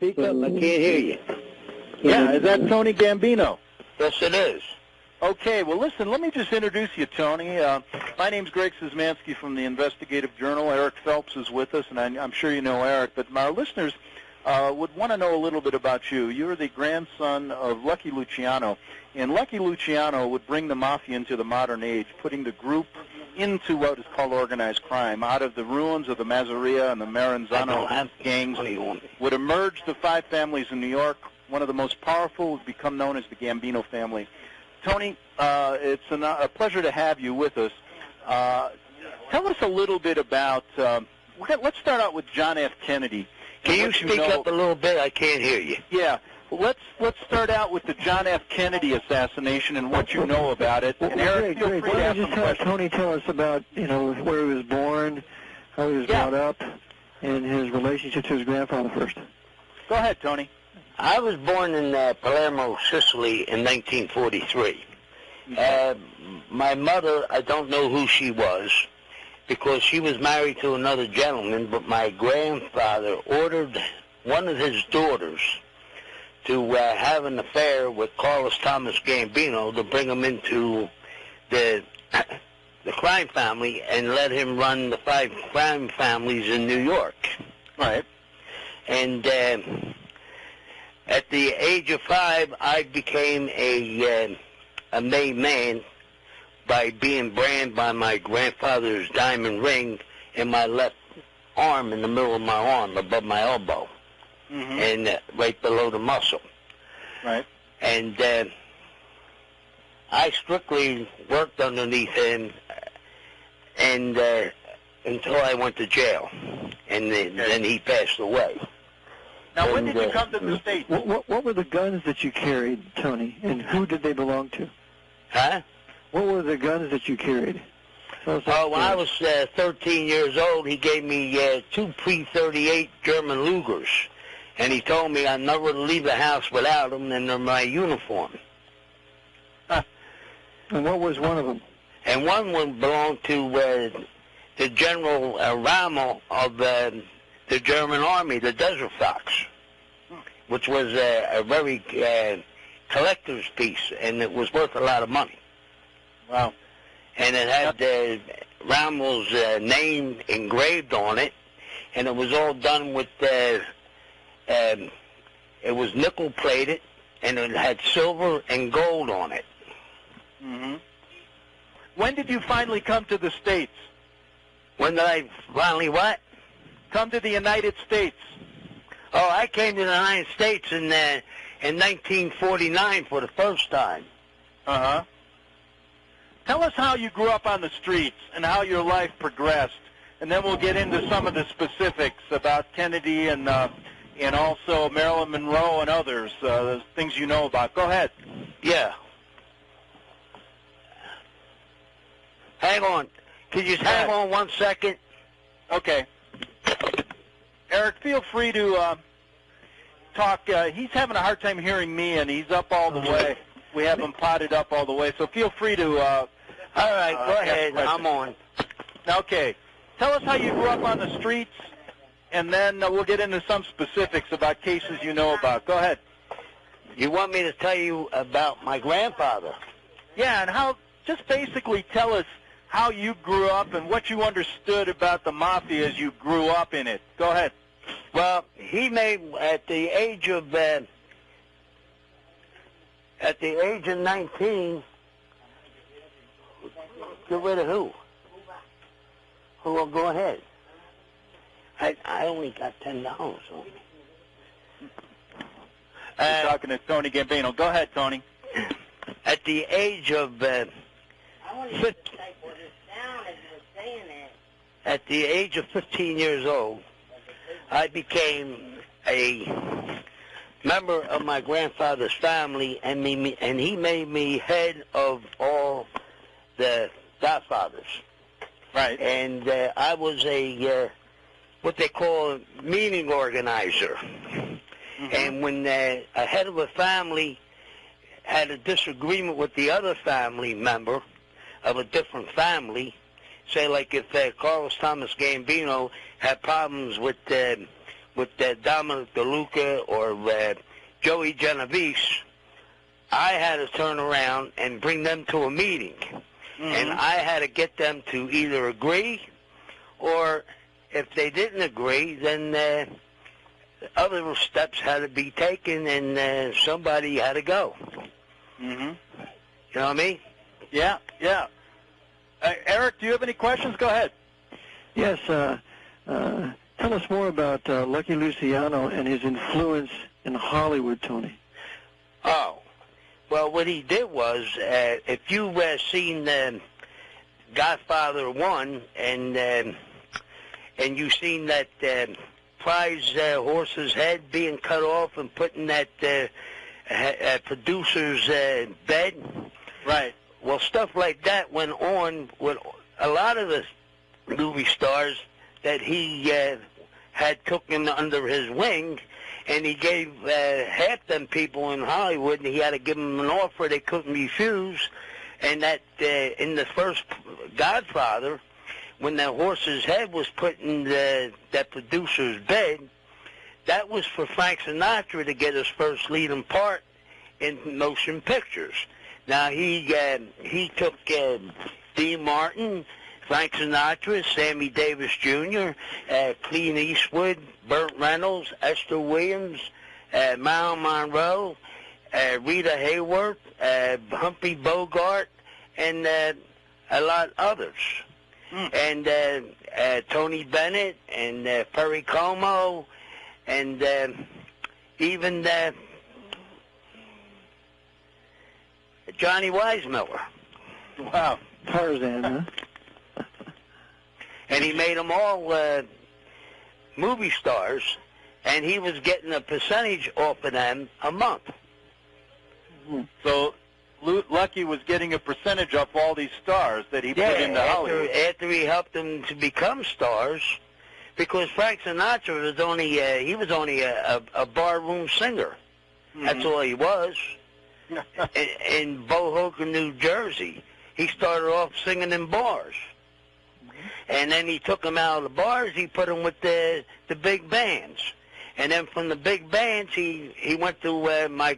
Speak up, I can't hear you. Yeah, is that Tony Gambino? Yes, it is. Okay, well, listen, let me just introduce you, Tony. My name's Greg Szymanski from the Investigative Journal. Eric Phelps is with us, and I'm sure you know Eric, but our listeners would want to know a little bit about you. You're the grandson of Lucky Luciano, and Lucky Luciano would bring the mafia into the modern age, putting the group into what is called organized crime. Out of the ruins of the Masseria and the Maranzano gangs would emerge the five families in New York. One of the most powerful would become known as the Gambino family. Tony, it's a pleasure to have you with us. Tell us a little bit about, let's start out with John F. Kennedy. Can you speak up a little bit? I can't hear you. Yeah. Let's start out with the John F. Kennedy assassination and what you know about it. And Eric, feel free to ask some questions. Tony tell us about, where he was born, how he was brought up, and his relationship to his grandfather first. Go ahead, Tony. I was born in Palermo, Sicily in 1943. My mother, I don't know who she was, because she was married to another gentleman, but my grandfather ordered one of his daughters to have an affair with Carlos Thomas Gambino to bring him into the crime family and let him run the five crime families in New York. Right. And at the age of 5, I became a made man by being branded by my grandfather's diamond ring in my left arm, in the middle of my arm, above my elbow, and right below the muscle. Right. And I strictly worked underneath him, and until I went to jail, and then he passed away. Now, when did you come to the States? What were the guns that you carried, Tony, and who did they belong to? Huh? What were the guns that you carried? When I was 13 years old, he gave me 2 Pre-38 German Lugers, and he told me I'd never leave the house without them, and they're my uniform. And what was one of them? And one would belong to the General Rommel of the German Army, the Desert Fox, which was a very collector's piece, and it was worth a lot of money. Wow. And it had Rommel's name engraved on it, and it was all done with, it was nickel-plated, and it had silver and gold on it. When did you finally come to the States? When did I finally what? Come to the United States. Oh, I came to the United States in 1949 for the first time. Tell us how you grew up on the streets and how your life progressed, and then we'll get into some of the specifics about Kennedy and also Marilyn Monroe and others, things you know about. Go ahead. Yeah. Hang on. Could you hang on 1 second? Okay. Eric, feel free to talk. He's having a hard time hearing me, and he's up all the way. We have him potted up all the way, so feel free to... all right, go ahead. I'm on. Okay. Tell us how you grew up on the streets, and then we'll get into some specifics about cases you know about. Go ahead. You want me to tell you about my grandfather? Yeah, and how... Just basically tell us how you grew up and what you understood about the mafia as you grew up in it. Go ahead. Well, he made, at the age of 19, get rid of who? Who will go ahead? I only got $10 on me. You're talking to Tony Gambino. Go ahead, Tony. At the age of 15 years old, I became a member of my grandfather's family, and he made me head of all the godfathers. Right. And I was a what they call a meeting organizer. And when a head of a family had a disagreement with the other family member of a different family, say like if Carlos Thomas Gambino had problems with with Dominic DeLuca or Joey Genovese, I had to turn around and bring them to a meeting. And I had to get them to either agree, or if they didn't agree, then other steps had to be taken, and somebody had to go. You know what I mean? Yeah, yeah. Eric, do you have any questions? Go ahead. Yes. Tell us more about Lucky Luciano and his influence in Hollywood, Tony. Oh. Well, what he did was, if you've seen Godfather 1 and you've seen that prize horse's head being cut off and put in that producer's bed. Right. Well, stuff like that went on with a lot of the movie stars that he had taken under his wing, and he gave half them people in Hollywood, and he had to give them an offer they couldn't refuse. And that in the first Godfather, when the horse's head was put in that producer's bed, that was for Frank Sinatra to get his first leading part in motion pictures. Now, he took Dean Martin, Frank Sinatra, Sammy Davis Jr., Clint Eastwood, Burt Reynolds, Esther Williams, Marilyn Monroe, Rita Hayworth, Humphrey Bogart, and a lot others. And Tony Bennett, and Perry Como, and even Johnny Weissmuller. Wow. Tarzan, huh? And he made them all movie stars, and he was getting a percentage off of them a month. So Lucky was getting a percentage off all these stars that he put into Hollywood. After he helped them to become stars, because Frank Sinatra was only a barroom singer. That's all he was. in Bohoken, New Jersey, he started off singing in bars. And then he took them out of the bars. He put them with the big bands, and then from the big bands, he went to my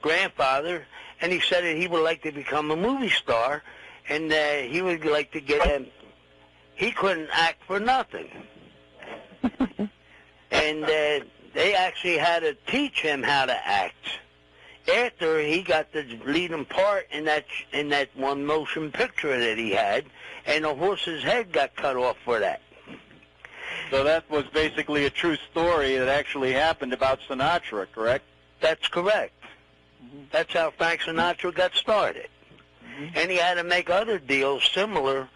grandfather, and he said that he would like to become a movie star, and he would like to get him. He couldn't act for nothing, and they actually had to teach him how to act. After he got the leading part in that one motion picture that he had, and the horse's head got cut off for that. So that was basically a true story that actually happened about Sinatra, correct? That's correct. That's how Frank Sinatra got started. And he had to make other deals similar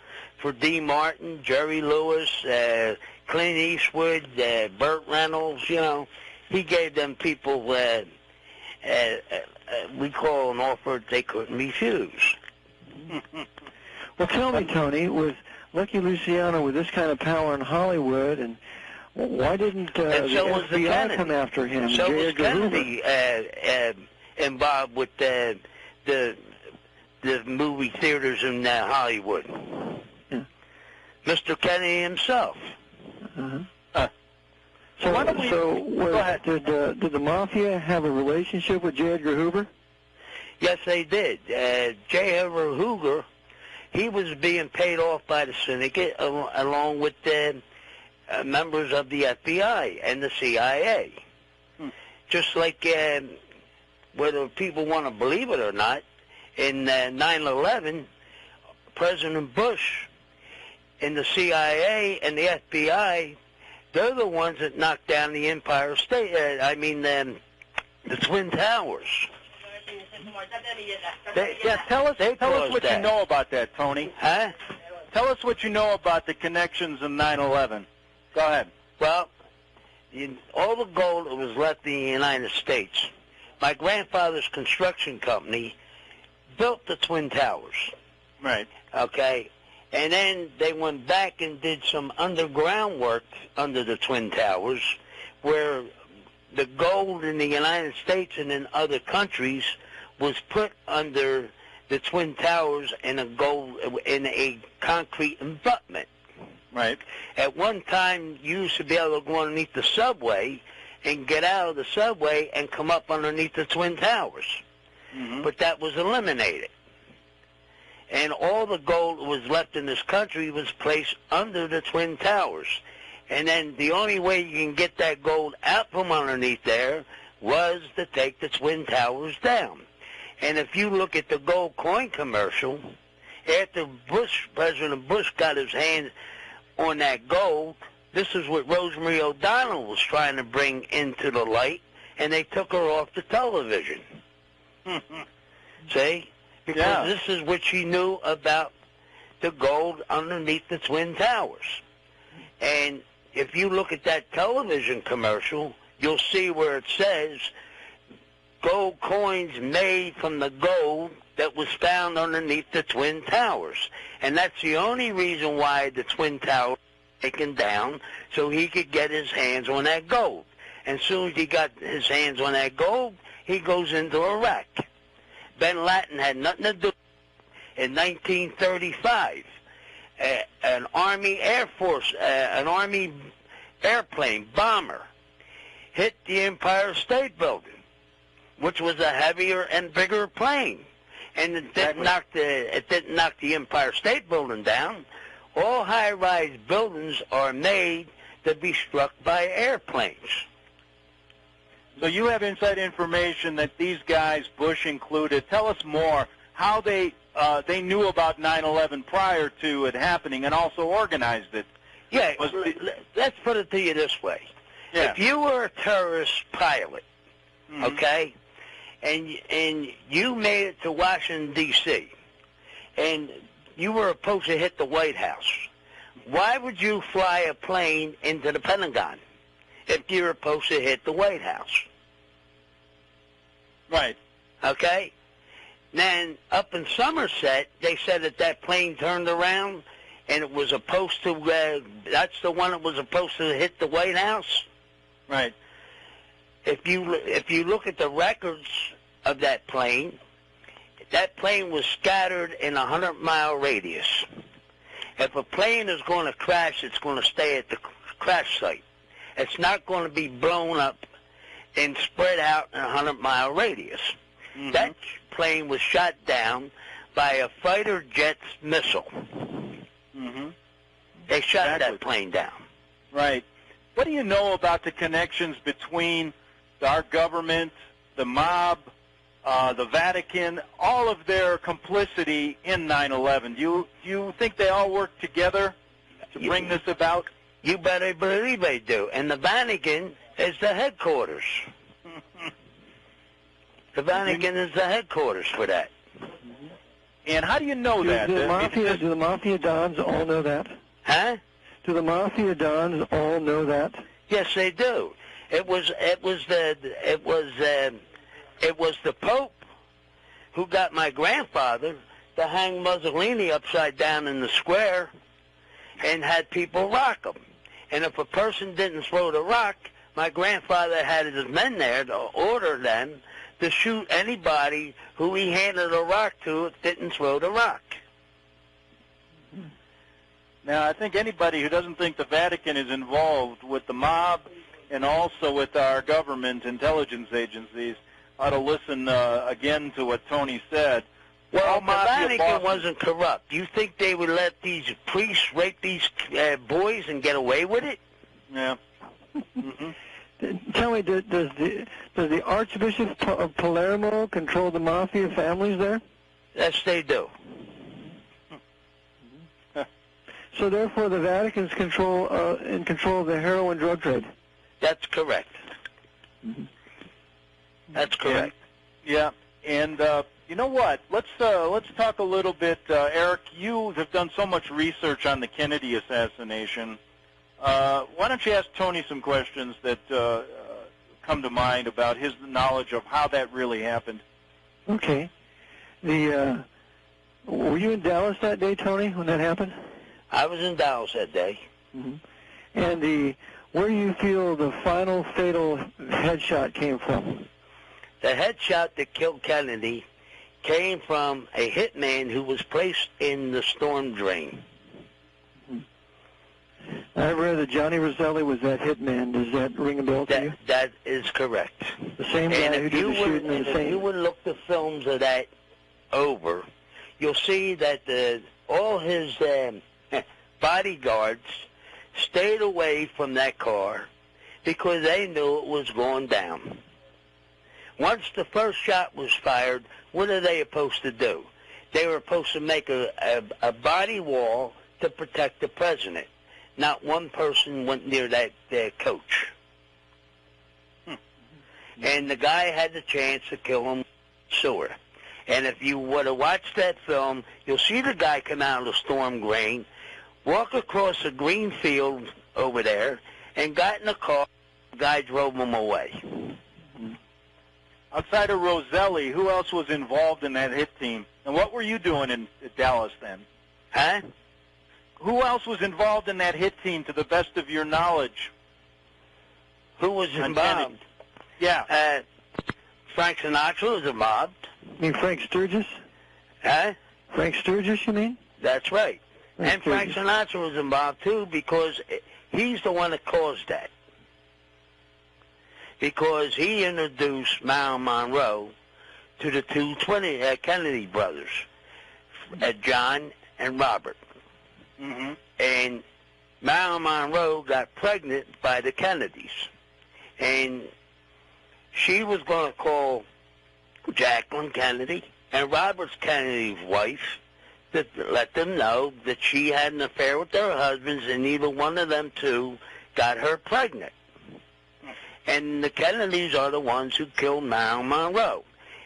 for Dean Martin, Jerry Lewis, Clint Eastwood, Burt Reynolds. You know, he gave them people we call an offer they couldn't refuse. Well, tell me, Tony, with Lucky Luciano with this kind of power in Hollywood, and why didn't the FBI come after him? So was Kennedy involved with the movie theaters in Hollywood. Yeah. Mr. Kennedy himself. So go ahead. Did the Mafia have a relationship with J. Edgar Hoover? Yes, they did. J. Edgar Hoover, he was being paid off by the syndicate along with members of the FBI and the CIA. Just like whether people want to believe it or not, in 9/11, President Bush and the CIA and the FBI, they're the ones that knocked down the Empire State. The Twin Towers. Tell us what you know about that, Tony. Huh? Tell us what you know about the connections in 9/11. Go ahead. Well, all the gold that was left in the United States, my grandfather's construction company built the Twin Towers. Right. Okay. And then they went back and did some underground work under the Twin Towers, where the gold in the United States and in other countries was put under the Twin Towers in a concrete abutment. Right. At one time, you used to be able to go underneath the subway and get out of the subway and come up underneath the Twin Towers. Mm-hmm. But that was eliminated. And all the gold that was left in this country was placed under the Twin Towers. And then the only way you can get that gold out from underneath there was to take the Twin Towers down. And if you look at the gold coin commercial, after President Bush got his hands on that gold, this is what Rosemary O'Donnell was trying to bring into the light, and they took her off the television. See? Because this is what she knew about the gold underneath the Twin Towers. And if you look at that television commercial, you'll see where it says gold coins made from the gold that was found underneath the Twin Towers. And that's the only reason why the Twin Towers were taken down, so he could get his hands on that gold. And as soon as he got his hands on that gold, he goes into Iraq. Ben Laden had nothing to do. In 1935, an Army Air Force, an Army airplane bomber hit the Empire State Building, which was a heavier and bigger plane. And it didn't knock the Empire State Building down. All high-rise buildings are made to be struck by airplanes. So you have inside information that these guys, Bush included, tell us more how they knew about 9/11 prior to it happening and also organized it. Yeah, let's put it to you this way. Yeah. If you were a terrorist pilot, okay, and you made it to Washington, D.C., and you were supposed to hit the White House, why would you fly a plane into the Pentagon if you were supposed to hit the White House? Right. Okay? Then up in Somerset, they said that plane turned around and it was supposed to, that's the one that was supposed to hit the White House. Right. If you look at the records of that plane was scattered in a 100-mile radius. If a plane is going to crash, it's going to stay at the crash site. It's not going to be blown up and spread out in a 100-mile radius. Mm-hmm. That plane was shot down by a fighter jet's missile. Mm-hmm. They shot that plane down. Right. What do you know about the connections between our government, the mob, the Vatican, all of their complicity in 9/11? Do you think they all work together to bring this about? You better believe they do. And the Vatican is the headquarters. The Vatican is the headquarters for that. And how do you know that? Do the Mafia Dons all know that? Huh? Do the Mafia Dons all know that? Yes, they do. It was the Pope who got my grandfather to hang Mussolini upside down in the square and had people rock him. And if a person didn't throw the rock, my grandfather had his men there to order them to shoot anybody who he handed a rock to that didn't throw the rock. Now, I think anybody who doesn't think the Vatican is involved with the mob and also with our government intelligence agencies ought to listen again to what Tony said. Well, the Vatican wasn't corrupt. You think they would let these priests rape these boys and get away with it? Yeah. Mm-hmm. Tell me, does the Archbishop of Palermo control the mafia families there? Yes, they do. So therefore, the Vatican's in control of the heroin drug trade. That's correct. Mm-hmm. That's correct. Yeah, and you know what? Let's talk a little bit, Eric. You have done so much research on the Kennedy assassination. Why don't you ask Tony some questions that come to mind about his knowledge of how that really happened? Okay. Were you in Dallas that day, Tony, when that happened? I was in Dallas that day. Mm-hmm. And where do you feel the final fatal headshot came from? The headshot that killed Kennedy came from a hitman who was placed in the storm drain. I read that Johnny Roselli was that hitman. Does that ring a bell to you? That is correct. The same guy who did the shooting in the same... If you would look the films of that over, you'll see that all his bodyguards stayed away from that car because they knew it was going down. Once the first shot was fired, what are they supposed to do? They were supposed to make a body wall to protect the president. Not one person went near that coach. And the guy had the chance to kill him sewer. And if you would have watched that film, you'll see the guy come out of the storm drain, walk across a green field over there, and got in a car. The guy drove him away. Outside of Roselli, who else was involved in that hit team? And what were you doing in Dallas then? Huh? Who else was involved in that hit team, to the best of your knowledge? Who was involved? Yeah. Frank Sinatra was involved. You mean Frank Sturgis? Huh? Frank Sturgis, you mean? That's right. And Frank Sinatra was involved, too, because he's the one that caused that. Because he introduced Marilyn Monroe to the two Kennedy brothers, John and Robert. Mm-hmm. And Marilyn Monroe got pregnant by the Kennedys. And she was going to call Jacqueline Kennedy and Robert Kennedy's wife to let them know that she had an affair with their husbands, and neither one of them two got her pregnant. And the Kennedys are the ones who killed Marilyn Monroe.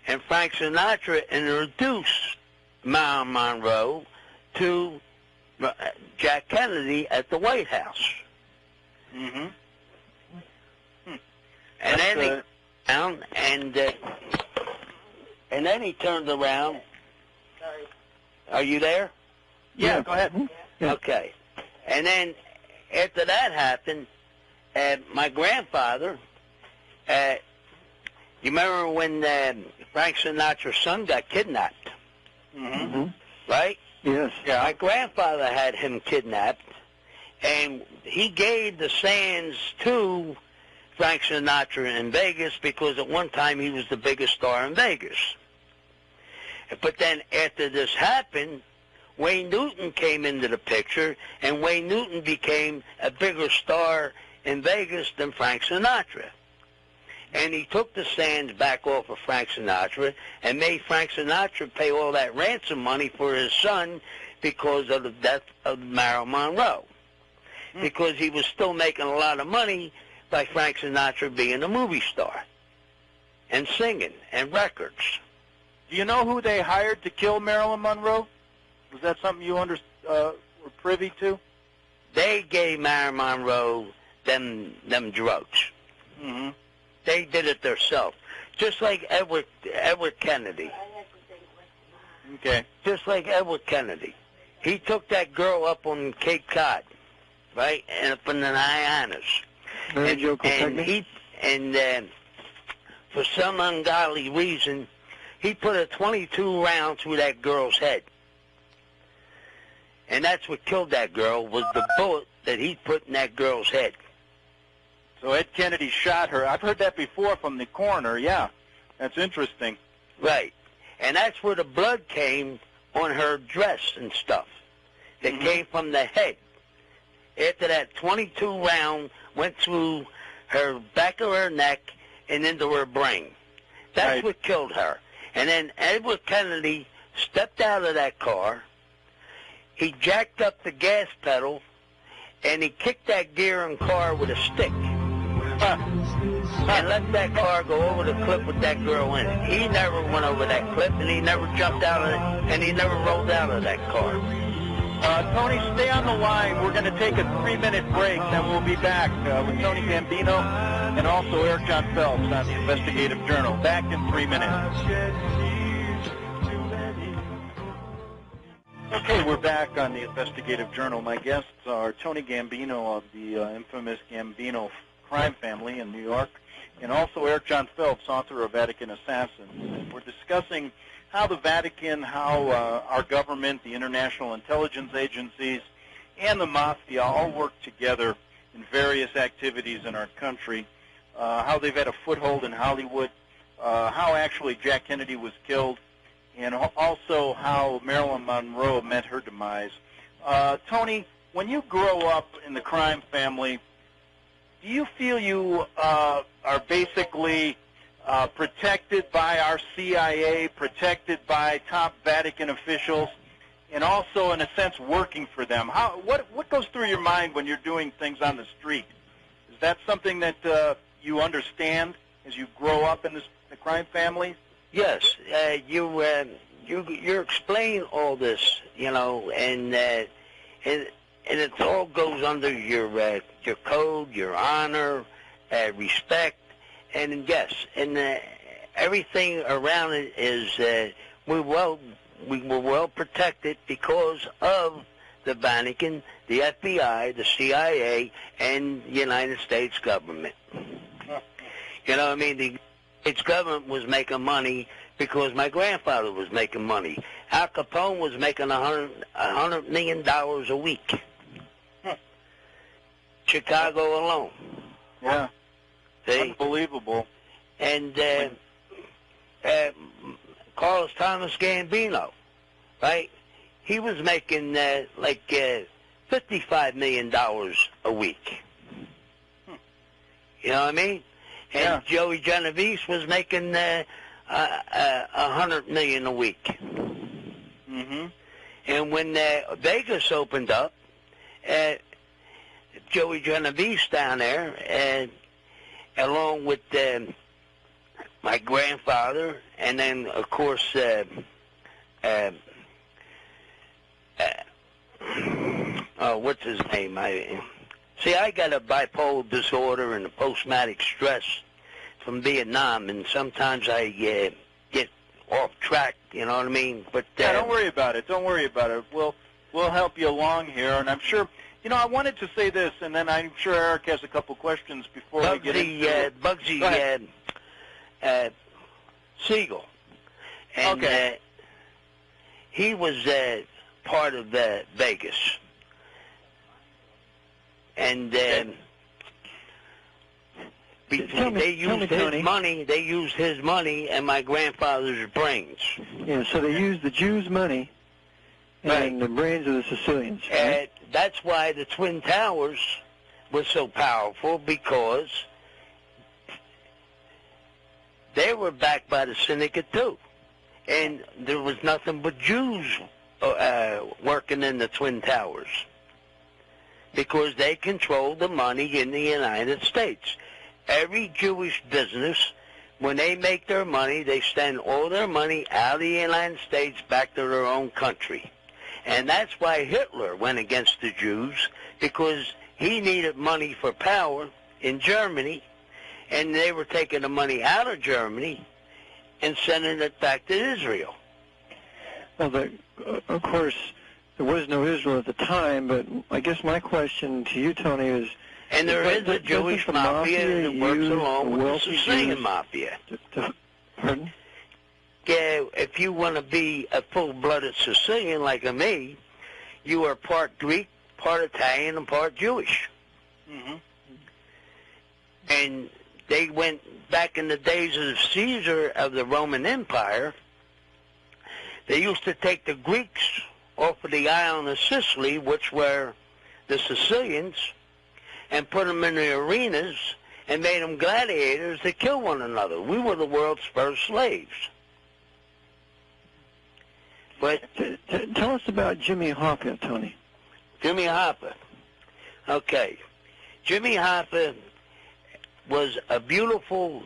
And Frank Sinatra introduced Marilyn Monroe to Jack Kennedy at the White House. Mm-hmm. And then he down, and then he turned around. Sorry. Are you there? Yeah, go ahead. Yeah. Okay. And then after that happened, my grandfather, you remember when Frank Sinatra's son got kidnapped? Mm-hmm. Right? Yes. Yeah. My grandfather had him kidnapped, and he gave the sands to Frank Sinatra in Vegas because at one time he was the biggest star in Vegas. But then after this happened, Wayne Newton came into the picture, and Wayne Newton became a bigger star in Vegas than Frank Sinatra. And he took the sands back off of Frank Sinatra and made Frank Sinatra pay all that ransom money for his son because of the death of Marilyn Monroe. Because he was still making a lot of money by Frank Sinatra being a movie star and singing and records. Do you know who they hired to kill Marilyn Monroe? Was that something you were privy to? They gave Marilyn Monroe them drugs. Mm-hmm. They did it themselves, just like Edward Kennedy. Okay. Just like Edward Kennedy. He took that girl up on Cape Cod, right, and up in the Hyannis. And for some ungodly reason, he put a 22 round through that girl's head. And that's what killed that girl, was the bullet that he put in that girl's head. So Ed Kennedy shot her. I've heard that before from the coroner, yeah. That's interesting. Right. And that's where the blood came on her dress and stuff. That came from the head. After that 22 round went through her back of her neck and into her brain. That's what killed her. And then Edward Kennedy stepped out of that car. He jacked up the gas pedal, and he kicked that gear and car with a stick. And let that car go over the cliff with that girl in it. He never went over that cliff, and he never jumped out of it, and he never rolled out of that car. Tony, stay on the line. We're going to take a 3-minute break, then we'll be back with Tony Gambino and also Eric John Phelps on the Investigative Journal. Back in 3 minutes. Okay, we're back on the Investigative Journal. My guests are Tony Gambino of the infamous Gambino crime family in New York, and also Eric John Phelps, author of Vatican Assassins. We're discussing how the Vatican, how our government, the international intelligence agencies, and the mafia all work together in various activities in our country, how they've had a foothold in Hollywood, how actually Jack Kennedy was killed, and also how Marilyn Monroe met her demise. Tony, when you grow up in the crime family, do you feel you are basically protected by our CIA, protected by top Vatican officials, and also, in a sense, working for them? What goes through your mind when you're doing things on the street? Is that something that you understand as you grow up in the crime family? Yes, you explain all this, and it all goes under your code, your honor, respect, and yes, and everything around it is we were well protected because of the Vatican, the FBI, the CIA, and the United States government. You know what I mean? The States government was making money because my grandfather was making money. Al Capone was making $100 million a week. Chicago alone. Yeah. See? Unbelievable. And Carlos Thomas Gambino, right? He was making like $55 million a week. You know what I mean? And yeah. Joey Genovese was making $100 million a week. Mm-hmm. And when Vegas opened up, Joey Genovese down there, along with my grandfather, and then of course, what's his name? I got a bipolar disorder and a post-traumatic stress from Vietnam, and sometimes I get off track. You know what I mean? But yeah, don't worry about it. Don't worry about it. We'll help you along here, and I'm sure. I wanted to say this, and then I'm sure Eric has a couple questions before we get into it. Bugsy Siegel, and okay. He was part of Vegas, and they used his money. They used his money and my grandfather's brains. Yeah, so they used the Jews' money and the brains of the Sicilians. Right? That's why the Twin Towers was so powerful, because they were backed by the syndicate too, and there was nothing but Jews working in the Twin Towers because they controlled the money in the United States. Every Jewish business, when they make their money, they send all their money out of the United States back to their own country. And that's why Hitler went against the Jews, because he needed money for power in Germany, and they were taking the money out of Germany and sending it back to Israel. Well, of course, there was no Israel at the time, but I guess my question to you, Tony, is... And there is a Jewish mafia that works along with the Sicilian mafia. Pardon? Yeah, if you want to be a full-blooded Sicilian like me, you are part Greek, part Italian, and part Jewish. Mm-hmm. And they went back in the days of Caesar of the Roman Empire. They used to take the Greeks off of the island of Sicily, which were the Sicilians, and put them in the arenas and made them gladiators to kill one another. We were the world's first slaves. But tell us about Jimmy Hoffa, Tony. Jimmy Hoffa. Okay. Jimmy Hoffa was a beautiful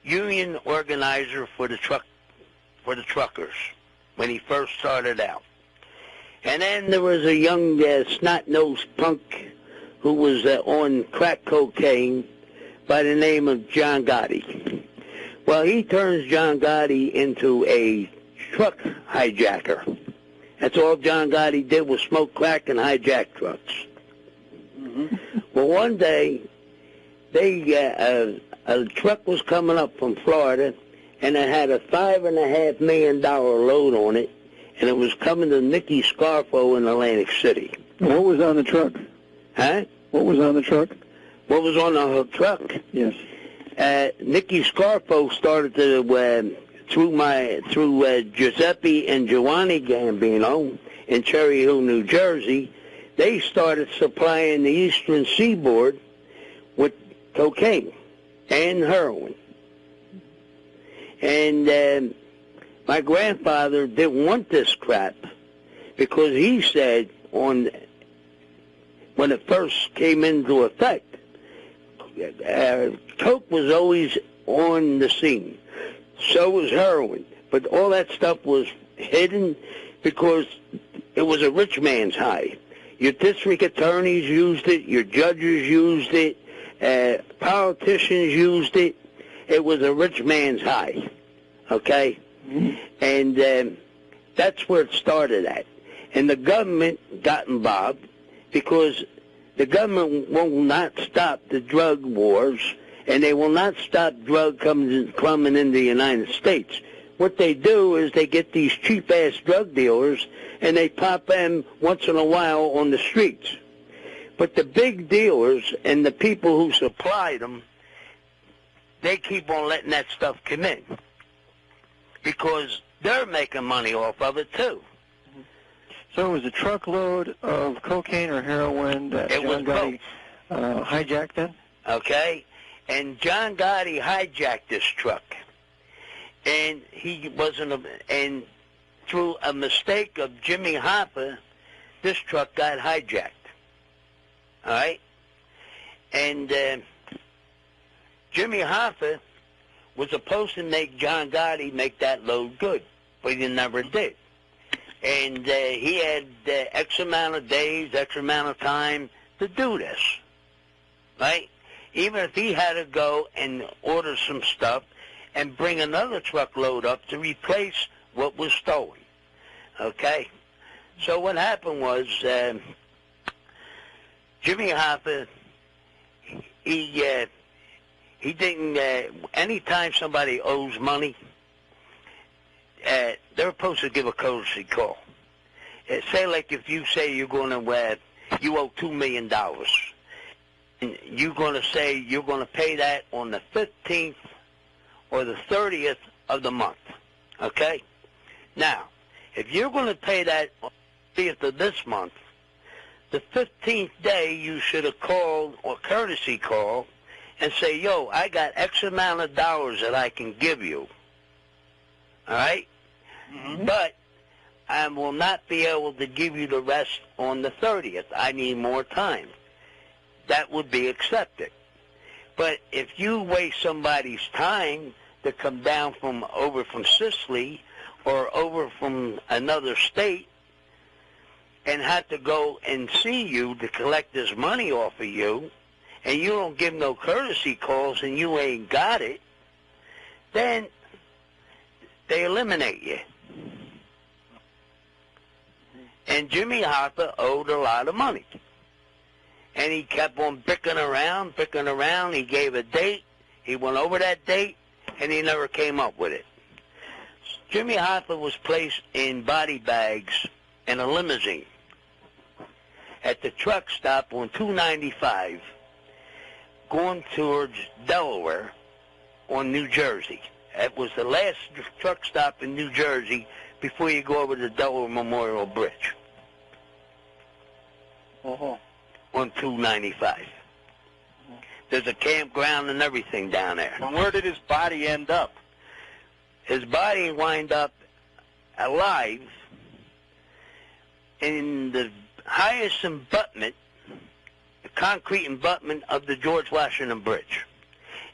union organizer for the truckers when he first started out. And then there was a young snot-nosed punk who was on crack cocaine by the name of John Gotti. Well, he turns John Gotti into a truck hijacker. That's all John Gotti did, was smoke crack and hijack trucks. Mm-hmm. Well, one day, a truck was coming up from Florida, and it had a $5.5 million load on it, and it was coming to Nicky Scarfo in Atlantic City. What was on the truck? Huh? What was on the truck? What was on the truck? Yes. Nicky Scarfo started to through Giuseppe and Giovanni Gambino in Cherry Hill, New Jersey. They started supplying the Eastern Seaboard with cocaine and heroin. And my grandfather didn't want this crap because he said when it first came into effect, coke was always on the scene. So was heroin. But all that stuff was hidden because it was a rich man's high. Your district attorneys used it. Your judges used it. Politicians used it. It was a rich man's high. Okay? And that's where it started at. And the government got involved because the government will not stop the drug wars, and they will not stop drug coming into the United States. What they do is they get these cheap-ass drug dealers, and they pop them once in a while on the streets. But the big dealers and the people who supply them, they keep on letting that stuff come in because they're making money off of it, too. So it was a truckload of cocaine or heroin that John Gotti hijacked then? Okay. And John Gotti hijacked this truck. And he wasn't and through a mistake of Jimmy Hoffa, this truck got hijacked. All right? And Jimmy Hoffa was supposed to make John Gotti make that load good, but he never did. And he had X amount of days, X amount of time to do this, right? Even if he had to go and order some stuff and bring another truckload up to replace what was stolen, okay? So what happened was Jimmy Hoffa, he didn't, anytime somebody owes money, they're supposed to give a courtesy call. Say like if you say you're going to, you owe $2 million, and you're going to say you're going to pay that on the 15th or the 30th of the month, okay? Now, if you're going to pay that on the 30th of this month, the 15th day you should have called or courtesy call and say, yo, I got X amount of dollars that I can give you. All right? Mm-hmm. But I will not be able to give you the rest on the 30th. I need more time. That would be accepted. But if you waste somebody's time to come down from over from Sicily or over from another state and have to go and see you to collect this money off of you, and you don't give no courtesy calls and you ain't got it, then they eliminate you. And Jimmy Hoffa owed a lot of money. And he kept on picking around. He gave a date. He went over that date, and he never came up with it. Jimmy Hoffa was placed in body bags in a limousine at the truck stop on 295 going towards Delaware on New Jersey. It was the last truck stop in New Jersey before you go over the Delaware Memorial Bridge. On 295. There's a campground and everything down there. And where did his body end up? His body wound up alive in the highest abutment, the concrete abutment of the George Washington Bridge.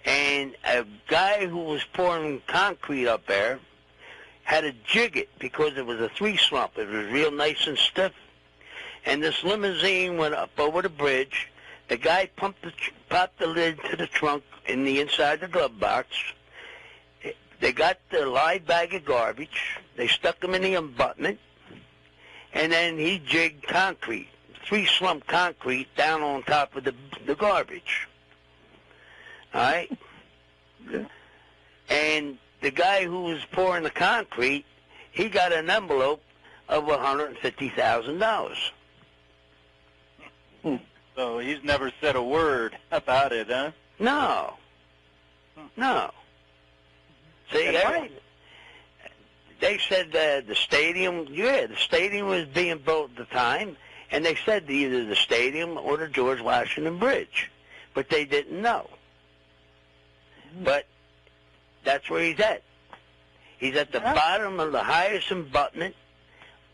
And a guy who was pouring concrete up there had to jig it because it was a three slump. It was real nice and stiff. And this limousine went up over the bridge. The guy popped the lid to the trunk in the inside the glove box. They got the live bag of garbage. They stuck them in the abutment. And then he jigged concrete, three slump concrete down on top of the garbage. All right? Yeah. And the guy who was pouring the concrete, he got an envelope of $150,000. So he's never said a word about it, huh? No. No. See, they said the stadium, the stadium was being built at the time, and they said either the stadium or the George Washington Bridge, but they didn't know. But that's where he's at. He's at the bottom of the highest embankment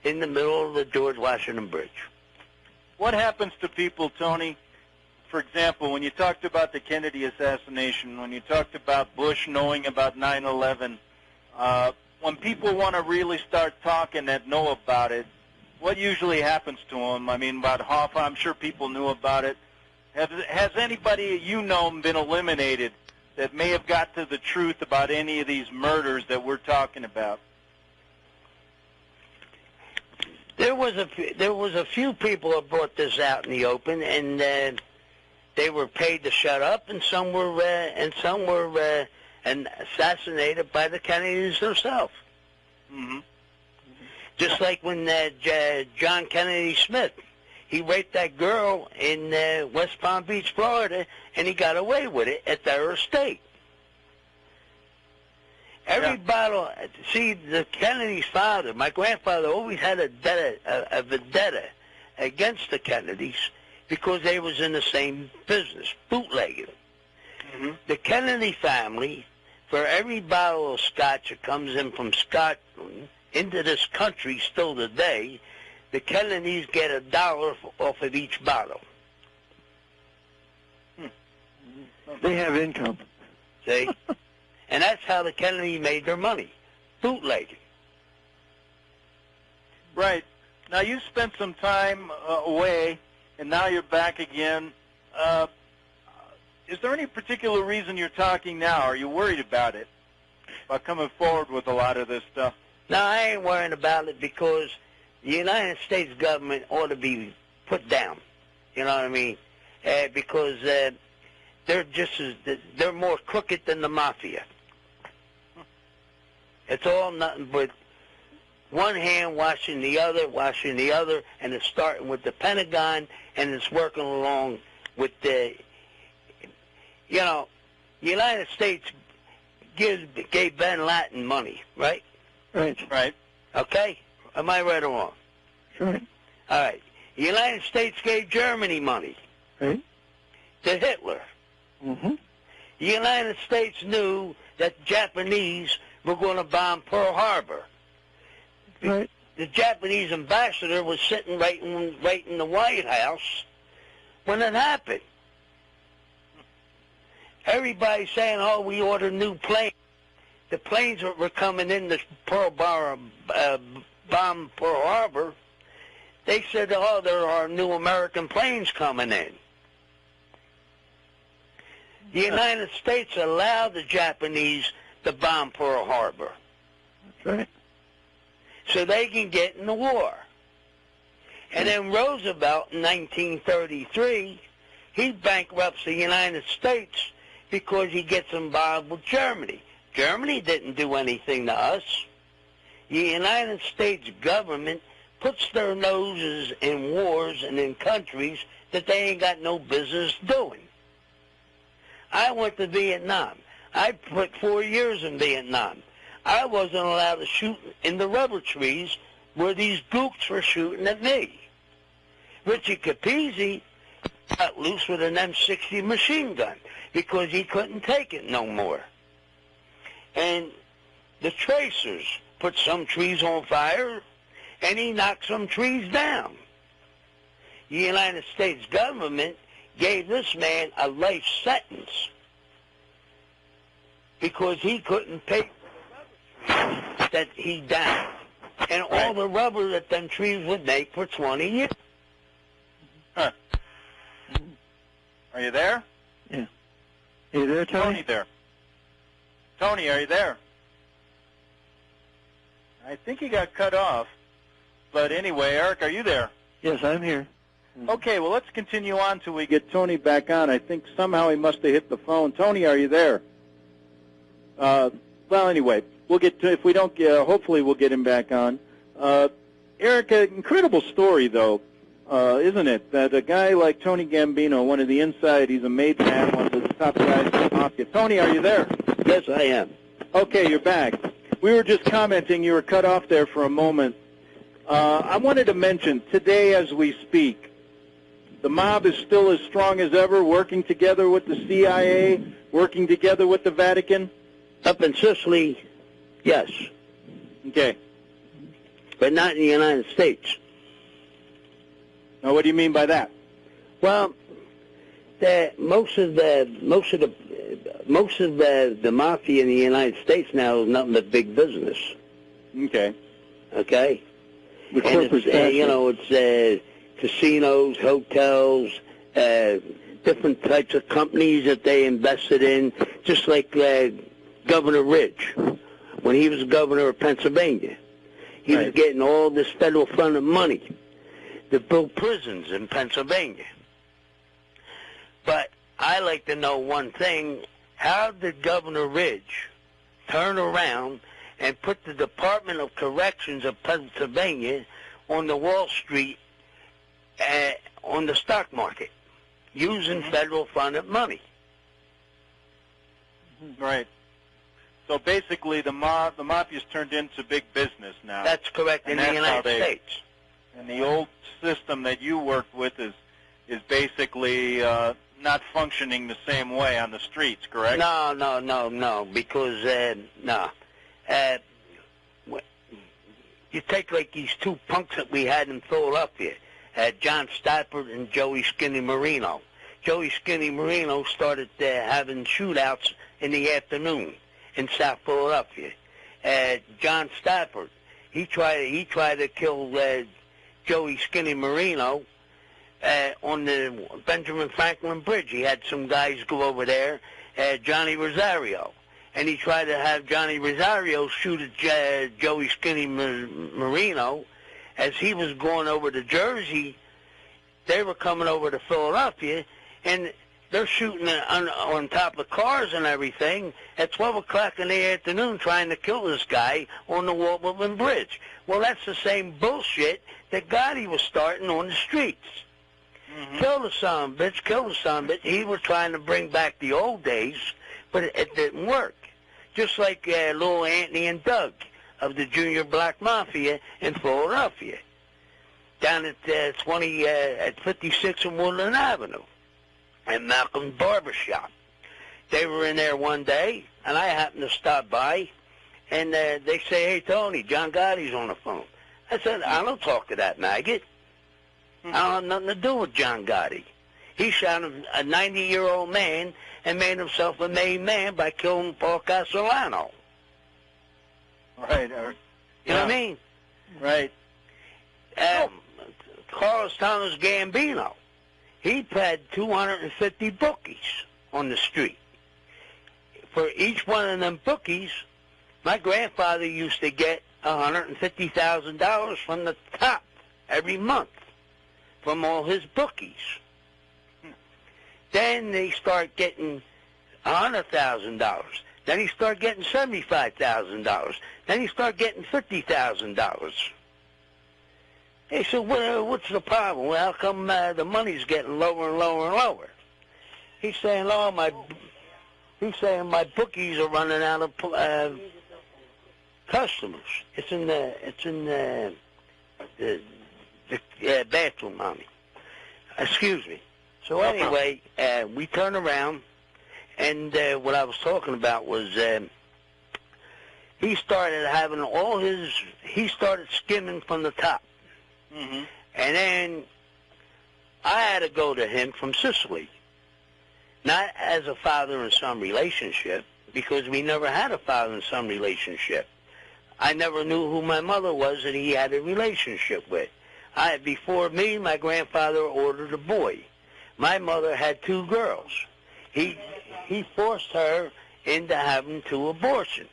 in the middle of the George Washington Bridge. What happens to people, Tony? For example, when you talked about the Kennedy assassination, when you talked about Bush knowing about 9/11, when people want to really start talking that know about it, what usually happens to them? I mean, about Hoffa, I'm sure people knew about it. Has anybody you know been eliminated that may have got to the truth about any of these murders that we're talking about? There was a few people that brought this out in the open, and they were paid to shut up, and some were assassinated by the Kennedys themselves. Mm-hmm. Just like when John Kennedy Smith, he raped that girl in West Palm Beach, Florida, and he got away with it at their estate. Every battle, see, the Kennedy's father, my grandfather, always had a vendetta against the Kennedys because they was in the same business, bootlegging. Mm-hmm. The Kennedy family, for every bottle of scotch that comes in from Scotland into this country still today, the Kennedys get $1 off of each bottle. They have income. See? And that's how the Kennedys made their money, bootlegging. Right. Now, you spent some time away, and now you're back again. Is there any particular reason you're talking now? Are you worried about it, about coming forward with a lot of this stuff? No, I ain't worrying about it because the United States government ought to be put down. You know what I mean? Because they're more crooked than the mafia. It's all nothing but one hand washing the other, and it's starting with the Pentagon, and it's working along with the, the United States gave bin Laden money, right? Right. Okay? Am I right or wrong? Right. All right. The United States gave Germany money. Right. To Hitler. Mm-hmm. The United States knew that the Japanese were going to bomb Pearl Harbor. Right. The Japanese ambassador was sitting right in the White House when it happened. Everybody's saying, oh, we ordered new planes. The planes that were coming in to bomb Pearl Harbor, they said, oh, there are new American planes coming in. The United States allowed the Japanese to bomb Pearl Harbor. That's right. So they can get in the war. And then Roosevelt in 1933, he bankrupts the United States because he gets involved with Germany. Germany didn't do anything to us. The United States government puts their noses in wars and in countries that they ain't got no business doing. I went to Vietnam. I put 4 years in Vietnam. I wasn't allowed to shoot in the rubber trees where these gooks were shooting at me. Richie Capizzi got loose with an M60 machine gun because he couldn't take it no more. And the tracers put some trees on fire, and he knocked some trees down. The United States government gave this man a life sentence because he couldn't pay for the rubber that he downed and all the rubber that them trees would make for 20 years. Huh. Are you there? Yeah. Are you there, Tony? Tony there. Tony, are you there? I think he got cut off. But anyway, Eric, are you there? Yes, I'm here. Okay, well, let's continue on till we get Tony back on. I think somehow he must have hit the phone. Tony, are you there? Well, anyway, we'll get to, if we don't, hopefully we'll get him back on. Eric, an incredible story, though. isn't it? That a guy like Tony Gambino, one of the inside, he's a made man, one of the top guys in the mafia. Tony, are you there? Yes, I am. Okay, you're back. We were just commenting. You were cut off there for a moment. I wanted to mention, today as we speak, the mob is still as strong as ever, working together with the CIA, working together with the Vatican? Up in Sicily, yes. Okay. But not in the United States. Now, what do you mean by that? Well, most of the mafia in the United States now is nothing but big business. Okay. Okay. And it's, it's casinos, hotels, different types of companies that they invested in, just like Governor Ridge, when he was governor of Pennsylvania. He was getting all this federal funded money to build prisons in Pennsylvania. But I like to know one thing: how did Governor Ridge turn around and put the Department of Corrections of Pennsylvania on the Wall Street on the stock market using federal funded money? Right. So basically, the mafia's turned into big business now. That's correct, in the United States. And the old system that you worked with is basically not functioning the same way on the streets, correct? No, because, you take like these two punks that we had in Philadelphia, John Stafford and Joey Skinny Marino. Joey Skinny Marino started having shootouts in the afternoon in South Philadelphia. John Stafford, he tried to kill Joey Skinny Marino on the Benjamin Franklin Bridge. He had some guys go over there, Johnny Rosario, and he tried to have Johnny Rosario shoot at Joey Skinny Marino. As he was going over to Jersey, they were coming over to Philadelphia, and they're shooting on top of cars and everything at 12 o'clock in the afternoon trying to kill this guy on the Walt Bridge. Well, that's the same bullshit that Gotti was starting on the streets. Mm-hmm. Kill the son of a bitch. He was trying to bring back the old days, but it didn't work. Just like little Anthony and Doug of the Junior Black Mafia in Philadelphia, down at 56 and Woodland Avenue, at Malcolm's Barbershop. They were in there one day, and I happened to stop by, and they say, "Hey, Tony, John Gotti's on the phone." I said, "I don't talk to that maggot. I don't have nothing to do with John Gotti. He shot a 90-year-old man and made himself a made man by killing Paul Castellano." Right. You know what I mean? Right. Carlos Thomas Gambino, he had 250 bookies on the street. For each one of them bookies, my grandfather used to get $150,000 from the top every month from all his bookies. Then they start getting $100,000. Then he start getting $75,000. Then he start getting $50,000. They said, what's the problem? Well, how come the money's getting lower and lower and lower? He's saying, my bookies are running out of customers. It's in the bathroom, mommy. Excuse me. So anyway, we turned around, and what I was talking about was he started having he started skimming from the top. Mm-hmm. And then I had to go to him from Sicily, not as a father and son relationship, because we never had a father and son relationship. I never knew who my mother was that he had a relationship with. Before me, my grandfather ordered a boy. My mother had 2 girls. He forced her into having 2 abortions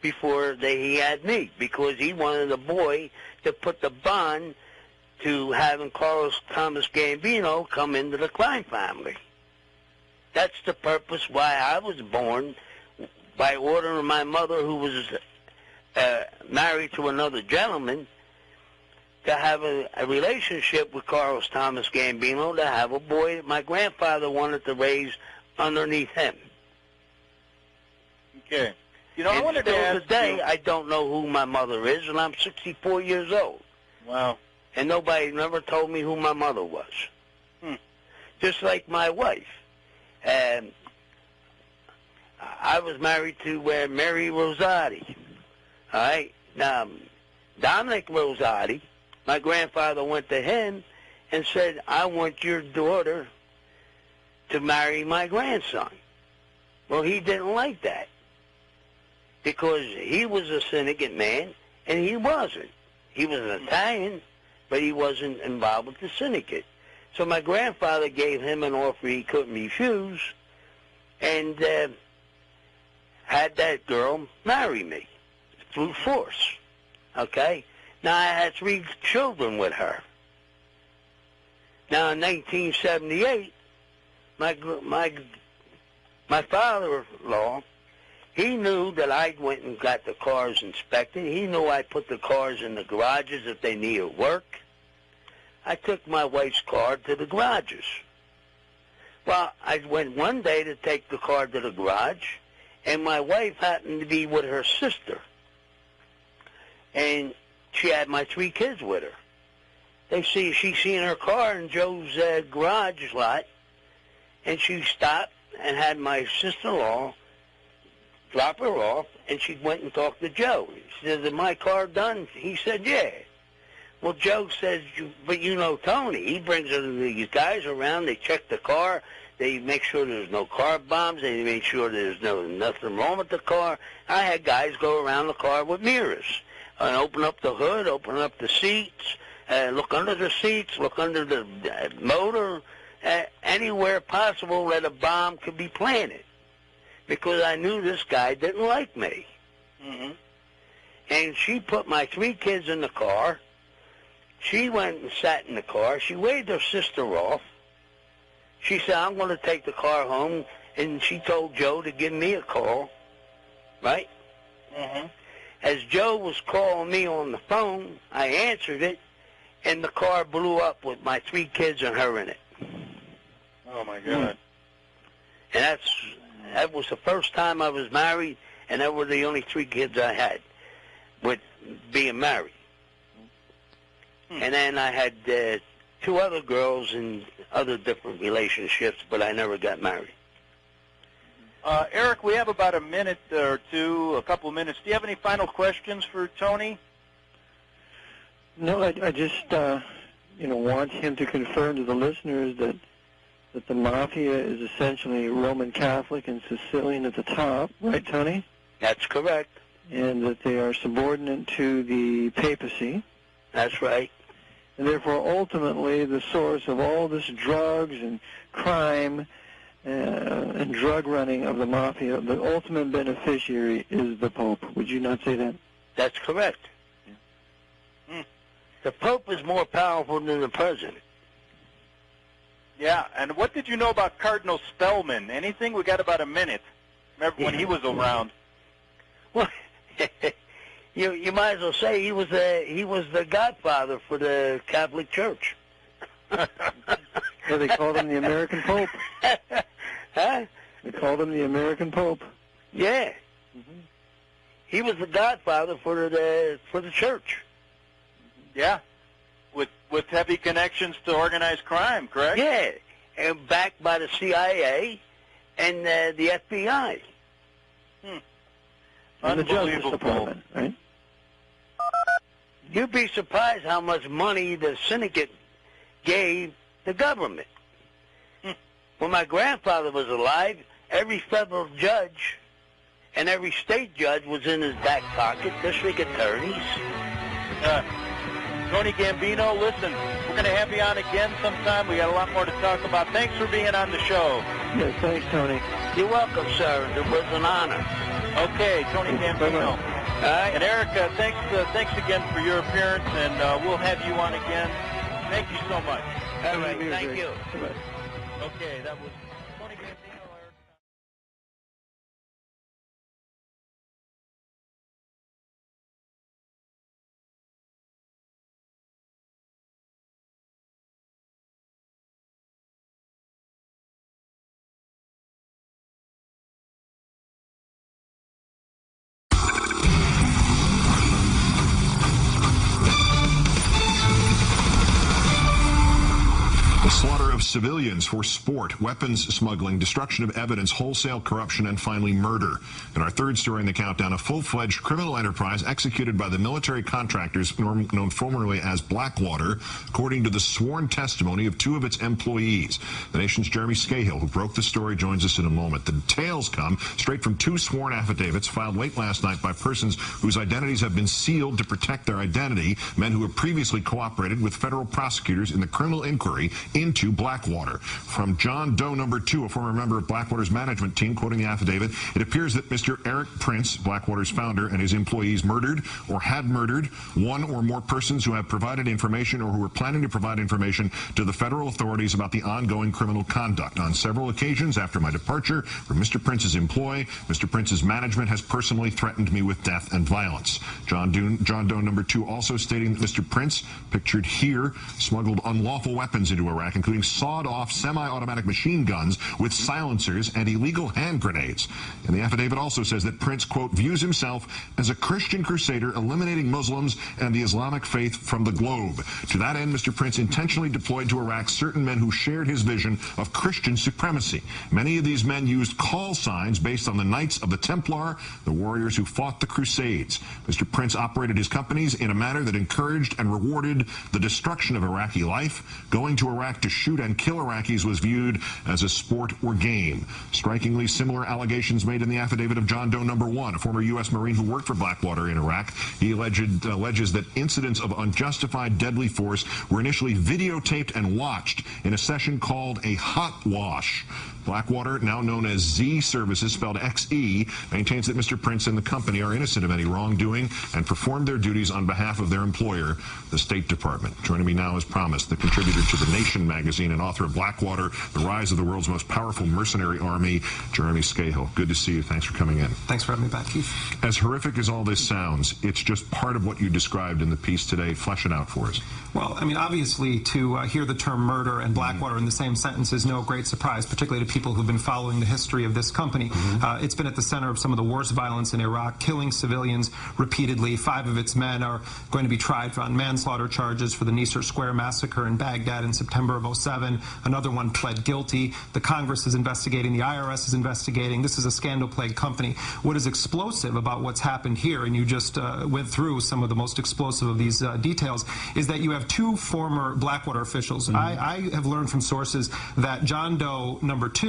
before he had me, because he wanted the boy to put the bond to having Carlos Thomas Gambino come into the Klein family. That's the purpose why I was born, by ordering my mother, who was married to another gentleman, to have a relationship with Carlos Thomas Gambino, to have a boy that my grandfather wanted to raise underneath him. Okay. You know, and I wanted to ask today, you... I don't know who my mother is, and I'm 64 years old. Wow. And nobody never told me who my mother was. Just like my wife. I was married to Mary Rosati. All right? Now, Dominic Rosati, my grandfather went to him and said, I want your daughter to marry my grandson. Well, he didn't like that because he was a syndicate man, and he wasn't. He was an Italian, but he wasn't involved with the syndicate. So my grandfather gave him an offer he couldn't refuse, and had that girl marry me through force. Okay? Now, I had 3 children with her. Now, in 1978, my father-in-law, he knew that I went and got the cars inspected. He knew I put the cars in the garages if they needed work. I took my wife's car to the garages. Well, I went one day to take the car to the garage, and my wife happened to be with her sister. And she had my 3 kids with her. She seen her car in Joe's garage lot, and she stopped and had my sister-in-law drop her off, and she went and talked to Joe. She said, is my car done? He said, yeah. Well, Joe says, but you know Tony. He brings these guys around. They check the car. They make sure there's no car bombs. They make sure there's nothing wrong with the car. I had guys go around the car with mirrors and open up the hood, open up the seats, look under the seats, look under the motor, anywhere possible that a bomb could be planted. Because I knew this guy didn't like me. Mm-hmm. And she put my 3 kids in the car. She went and sat in the car. She waved her sister off. She said, I'm going to take the car home. And she told Joe to give me a call. Right? Mm-hmm. As Joe was calling me on the phone, I answered it, and the car blew up with my 3 kids and her in it. Oh, my God. And that was the first time I was married, and that were the only 3 kids I had with being married. And then I had 2 other girls in other different relationships, but I never got married. Eric, we have about a minute or two, a couple of minutes. Do you have any final questions for Tony? No, I just want him to confirm to the listeners that the mafia is essentially Roman Catholic and Sicilian at the top, right, Tony? That's correct. And that they are subordinate to the papacy. That's right. And therefore, ultimately, the source of all this drugs and crime and drug running of the mafia, the ultimate beneficiary is the Pope. Would you not say that? That's correct. Yeah. The Pope is more powerful than the president. Yeah, and what did you know about Cardinal Spellman? Anything? We got about a minute. Remember when he was around? Well, you might as well say he was the godfather for the Catholic Church. So they called him the American Pope. Huh? They called him the American Pope. Yeah. Mm-hmm. He was the godfather for the church. Yeah. With heavy connections to organized crime, correct? Yeah, and backed by the CIA and the FBI. And the Justice Department, right? You'd be surprised how much money the syndicate gave the government. When my grandfather was alive, every federal judge and every state judge was in his back pocket, district attorneys. Tony Gambino, listen, we're going to have you on again sometime. We got a lot more to talk about. Thanks for being on the show. Yes, thanks, Tony. You're welcome, sir. It was an honor. Okay, Tony Gambino. All right. And Eric, thanks again for your appearance, and we'll have you on again. Thank you so much. All right, thank you. Okay, that was slaughter of civilians for sport, weapons smuggling, destruction of evidence, wholesale corruption, and finally murder. In our third story in the countdown, a full-fledged criminal enterprise executed by the military contractors known formerly as Blackwater, according to the sworn testimony of two of its employees. The Nation's Jeremy Scahill, who broke the story, joins us in a moment. The details come straight from two sworn affidavits filed late last night by persons whose identities have been sealed to protect their identity, men who have previously cooperated with federal prosecutors in the criminal inquiry into Blackwater. From John Doe number 2, a former member of Blackwater's management team, quoting the affidavit, it appears that Mr. Eric Prince, Blackwater's founder, and his employees murdered or had murdered one or more persons who have provided information or who are planning to provide information to the federal authorities about the ongoing criminal conduct. On several occasions after my departure from Mr. Prince's employ, Mr. Prince's management has personally threatened me with death and violence. John Doe number 2 also stating that Mr. Prince, pictured here, smuggled unlawful weapons into Iraq, including sawed-off semi-automatic machine guns with silencers and illegal hand grenades. And the affidavit also says that Prince, quote, views himself as a Christian crusader eliminating Muslims and the Islamic faith from the globe. To that end, Mr. Prince intentionally deployed to Iraq certain men who shared his vision of Christian supremacy. Many of these men used call signs based on the Knights of the Templar, the warriors who fought the Crusades. Mr. Prince operated his companies in a manner that encouraged and rewarded the destruction of Iraqi life. Going to Iraq to shoot and kill Iraqis was viewed as a sport or game. Strikingly similar allegations made in the affidavit of John Doe number 1, a former U.S. Marine who worked for Blackwater in Iraq. He alleges that incidents of unjustified deadly force were initially videotaped and watched in a session called a hot wash. Blackwater, now known as Z Services, spelled XE, maintains that Mr. Prince and the company are innocent of any wrongdoing and performed their duties on behalf of their employer, the State Department. Joining me now, as promised, the contributor to The Nation magazine and author of Blackwater, The Rise of the World's Most Powerful Mercenary Army, Jeremy Scahill. Good to see you. Thanks for coming in. Thanks for having me back, Keith. As horrific as all this sounds, it's just part of what you described in the piece today. Flesh it out for us. Well, I mean, obviously, to hear the term murder and Blackwater in the same sentence is no great surprise, particularly to people who've been following the history of this company. It's been at the center of some of the worst violence in Iraq, killing civilians repeatedly. 5 of its men are going to be tried on manslaughter charges for the Nicer Square massacre in Baghdad in September of '07. Another one pled guilty. The Congress is investigating. The IRS is investigating. This is a scandal-plagued company. What is explosive about what's happened here, and you just went through some of the most explosive of these details, is that you have 2 former Blackwater officials. I have learned from sources that John Doe number 2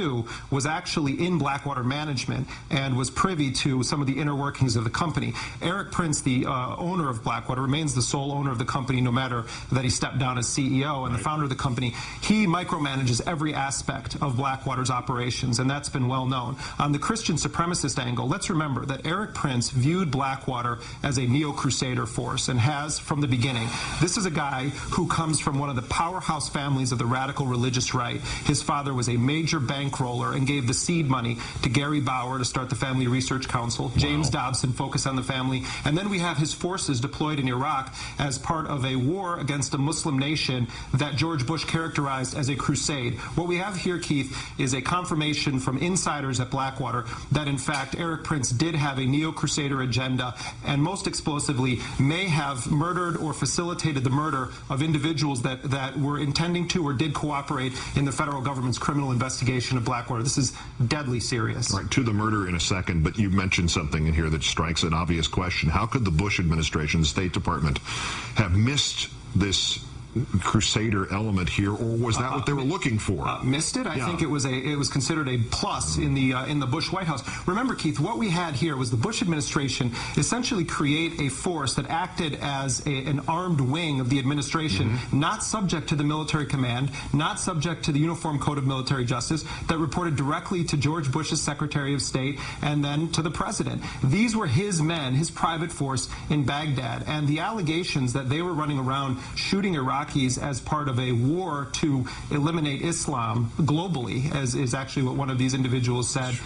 was actually in Blackwater management and was privy to some of the inner workings of the company. Eric Prince, the owner of Blackwater, remains the sole owner of the company no matter that he stepped down as CEO and the founder of the company. He micromanages every aspect of Blackwater's operations, and that's been well known. On the Christian supremacist angle, let's remember that Eric Prince viewed Blackwater as a neo-crusader force and has from the beginning. This is a guy who comes from one of the powerhouse families of the radical religious right. His father was a major bankroller and gave the seed money to Gary Bauer to start the Family Research Council. James Dobson focused on the family. And then we have his forces deployed in Iraq as part of a war against a Muslim nation that George Bush characterized as a crusade. What we have here, Keith, is a confirmation from insiders at Blackwater that, in fact, Eric Prince did have a neo-crusader agenda and, most explosively, may have murdered or facilitated the murder of individuals that were intending to or did cooperate in the federal government's criminal investigation of Blackwater. This is deadly serious. All right, to the murder in a second, but you mentioned something in here that strikes an obvious question. How could the Bush administration, the State Department, have missed this crusader element here, or was that what they were looking for? Missed it? I think it was considered a plus in the Bush White House. Remember, Keith, what we had here was the Bush administration essentially create a force that acted as an armed wing of the administration, not subject to the military command, not subject to the Uniform Code of Military Justice, that reported directly to George Bush's Secretary of State and then to the president. These were his men, his private force in Baghdad, and the allegations that they were running around shooting Iraqis as part of a war to eliminate Islam globally, as is actually what one of these individuals said,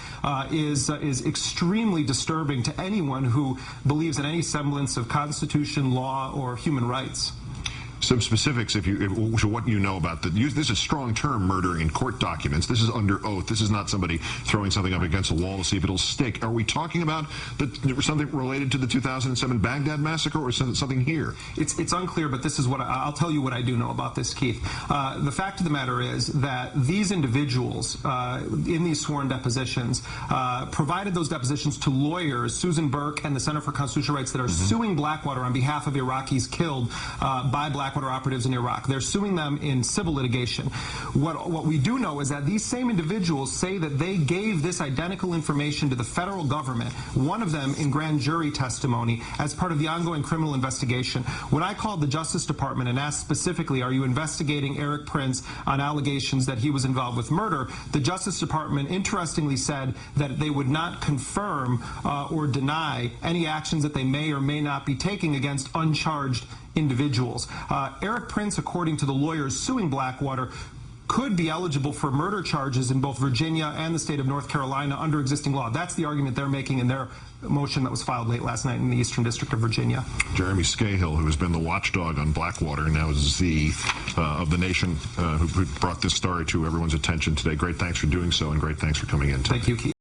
is extremely disturbing to anyone who believes in any semblance of Constitution, law, or human rights. some specifics, what you know about this is a strong term, murder, in court documents. This is under oath. This is not somebody throwing something up against a wall to see if it'll stick. Are we talking about something related to the 2007 Baghdad massacre, or something here? It's unclear, but this is what I'll tell you what I do know about this, Keith. The fact of the matter is that these individuals in these sworn depositions provided those depositions to lawyers, Susan Burke and the Center for Constitutional Rights, that are suing Blackwater on behalf of Iraqis killed by Blackwater operatives in Iraq. They're suing them in civil litigation. What we do know is that these same individuals say that they gave this identical information to the federal government, one of them in grand jury testimony, as part of the ongoing criminal investigation. When I called the Justice Department and asked specifically, are you investigating Erik Prince on allegations that he was involved with murder, the Justice Department interestingly said that they would not confirm or deny any actions that they may or may not be taking against uncharged individuals. Erik Prince, according to the lawyers suing Blackwater, could be eligible for murder charges in both Virginia and the state of North Carolina under existing law. That's the argument they're making in their motion that was filed late last night in the Eastern District of Virginia. Jeremy Scahill, who has been the watchdog on Blackwater, now is the of the nation, who brought this story to everyone's attention today. Great thanks for doing so, and great thanks for coming in today. Thank you, Keith.